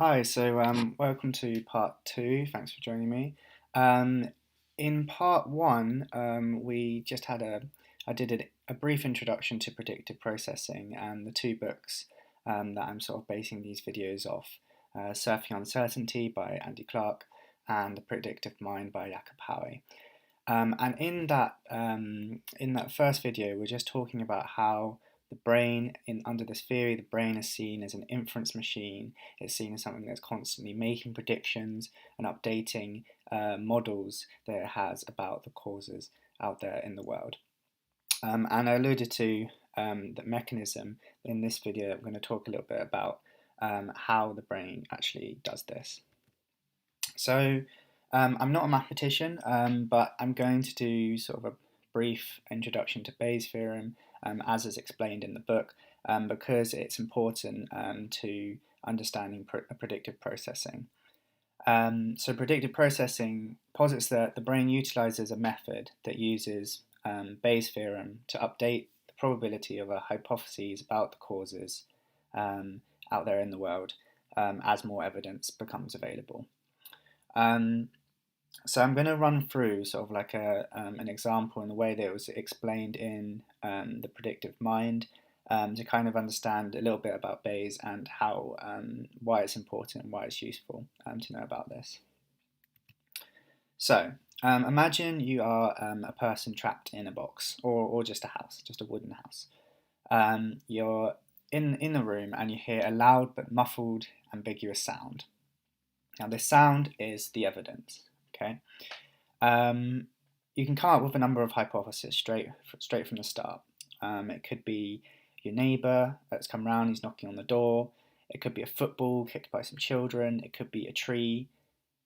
Hi, welcome to part two. Thanks for joining me. Um, in part one, we just had I did a brief introduction to predictive processing and the two books that I'm sort of basing these videos off: Surfing Uncertainty by Andy Clark and The Predictive Mind by Jakob Howe. And in that first video, we're just talking about how the brain, under this theory, the brain is seen as an inference machine. It's seen as something that's constantly making predictions and updating models that it has about the causes out there in the world. And I alluded to the mechanism in this video. I'm going to talk a little bit about how the brain actually does this. So I'm not a mathematician, but I'm going to do sort of a brief introduction to Bayes' theorem, as is explained in the book, because it's important to understanding predictive processing. So predictive processing posits that the brain utilizes a method that uses Bayes' theorem to update the probability of a hypothesis about the causes out there in the world as more evidence becomes available. So I'm going to run through sort of like an example in the way that it was explained in The Predictive Mind, to kind of understand a little bit about Bayes and how why it's important and why it's useful to know about this. So imagine you are a person trapped in a box or just a house, just a wooden house. You're in the room and you hear a loud but muffled, ambiguous sound. Now this sound is the evidence. Okay, you can come up with a number of hypotheses straight from the start. It could be your neighbour that's come round, he's knocking on the door. It could be a football kicked by some children. It could be a tree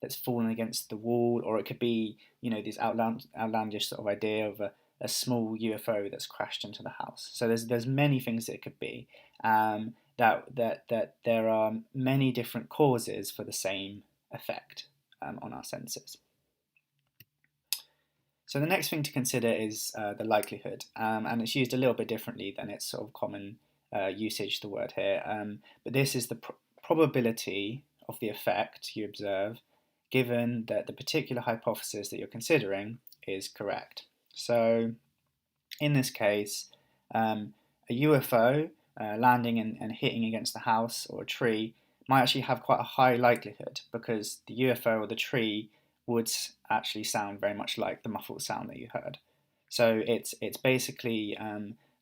that's fallen against the wall, or it could be, this outlandish sort of idea of a small UFO that's crashed into the house. So there's many things that it could be. That there are many different causes for the same effect on our senses. So the next thing to consider is the likelihood, and it's used a little bit differently than its sort of common usage, the word here. But this is the probability of the effect you observe, given that the particular hypothesis that you're considering is correct. So in this case, a UFO landing and hitting against the house or a tree might actually have quite a high likelihood, because the UFO or the tree would actually sound very much like the muffled sound that you heard. So it's basically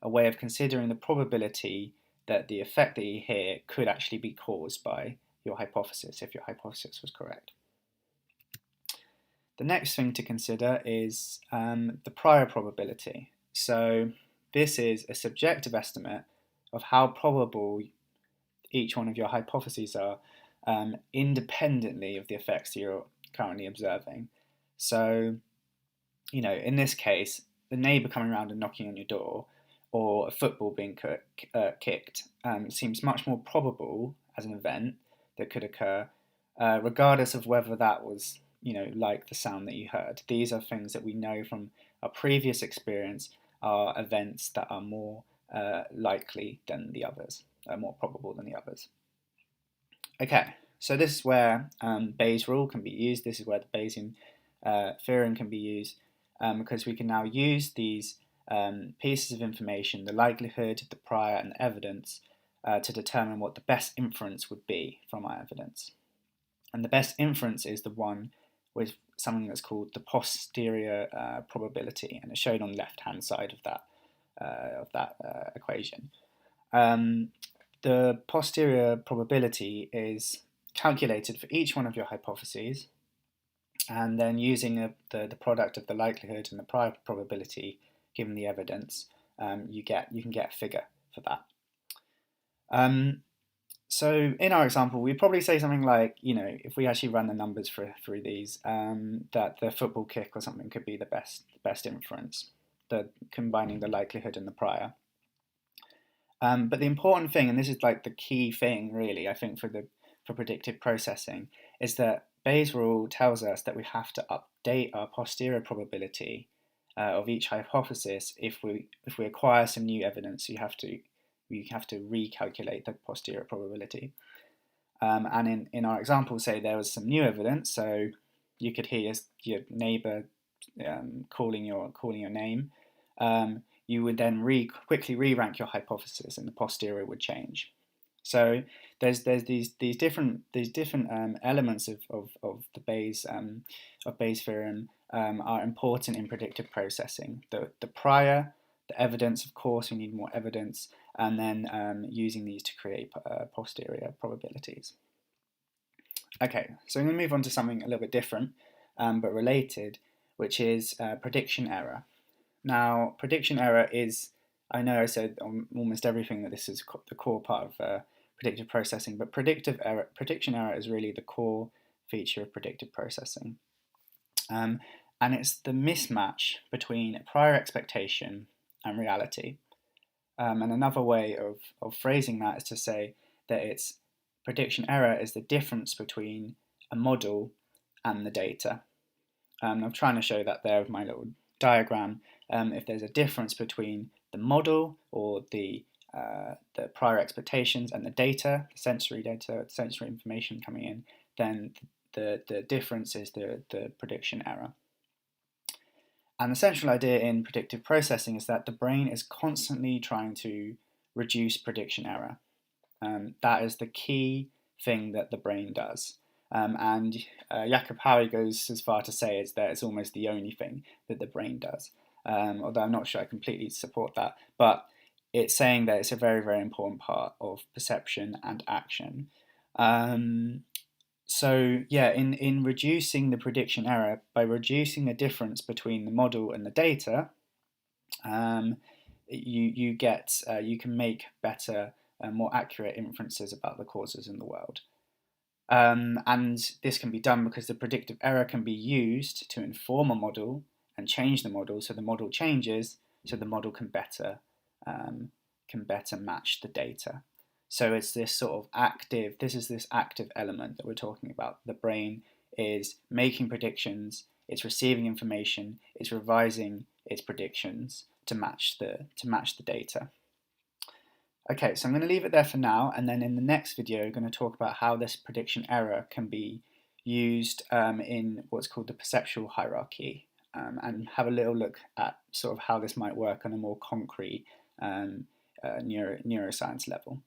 a way of considering the probability that the effect that you hear could actually be caused by your hypothesis, if your hypothesis was correct. The next thing to consider is the prior probability. So this is a subjective estimate of how probable each one of your hypotheses are, independently of the effects that you're currently observing. So, in this case, the neighbour coming around and knocking on your door, or a football being kicked, seems much more probable as an event that could occur, regardless of whether that was, like the sound that you heard. These are things that we know from our previous experience are events that are more likely than the others, more probable than the others. Okay, so this is where Bayes' rule can be used. This is where the Bayesian theorem can be used, because we can now use these pieces of information, the likelihood, the prior, and the evidence, to determine what the best inference would be from our evidence. And the best inference is the one with something that's called the posterior probability, and it's shown on the left-hand side of that equation. The posterior probability is calculated for each one of your hypotheses, and then using the product of the likelihood and the prior probability given the evidence, you can get a figure for that. So in our example, we'd probably say something like, if we actually run the numbers through these, that the football kick or something could be the best inference, combining the likelihood and the prior. But the important thing, and this is like the key thing really, I think, for predictive processing, is that Bayes' rule tells us that we have to update our posterior probability of each hypothesis if we acquire some new evidence. We have to recalculate the posterior probability. And in our example, say there was some new evidence, so you could hear your neighbour calling your name. You would then quickly re-rank your hypothesis, and the posterior would change. So there's these different elements of the Bayes theorem are important in predictive processing. The prior, the evidence, of course, we need more evidence, and then using these to create posterior probabilities. Okay, so I'm going to move on to something a little bit different, but related, which is prediction error. Now, prediction error is, I know I said on almost everything that this is the core part of predictive processing, but prediction error is really the core feature of predictive processing. And it's the mismatch between a prior expectation and reality. And another way of phrasing that is to say that it's prediction error is the difference between a model and the data. I'm trying to show that there with my little diagram. If there's a difference between the model or the prior expectations and the data, the sensory data, sensory information coming in, then the difference is the prediction error. And the central idea in predictive processing is that the brain is constantly trying to reduce prediction error. That is the key thing that the brain does. And Jakob Howie goes as far to say is that it's almost the only thing that the brain does. Although I'm not sure I completely support that, but it's saying that it's a very, very important part of perception and action. So yeah, in reducing the prediction error, by reducing the difference between the model and the data, you can make better, more accurate inferences about the causes in the world. And this can be done because the predictive error can be used to inform a model and change the model, so the model changes, so the model can better match the data. So it's this sort of active, this active element that we're talking about. The brain is making predictions, it's receiving information, it's revising its predictions to match the data. Okay, so I'm going to leave it there for now, and then in the next video, I'm going to talk about how this prediction error can be used in what's called the perceptual hierarchy, and have a little look at sort of how this might work on a more concrete neuroscience level.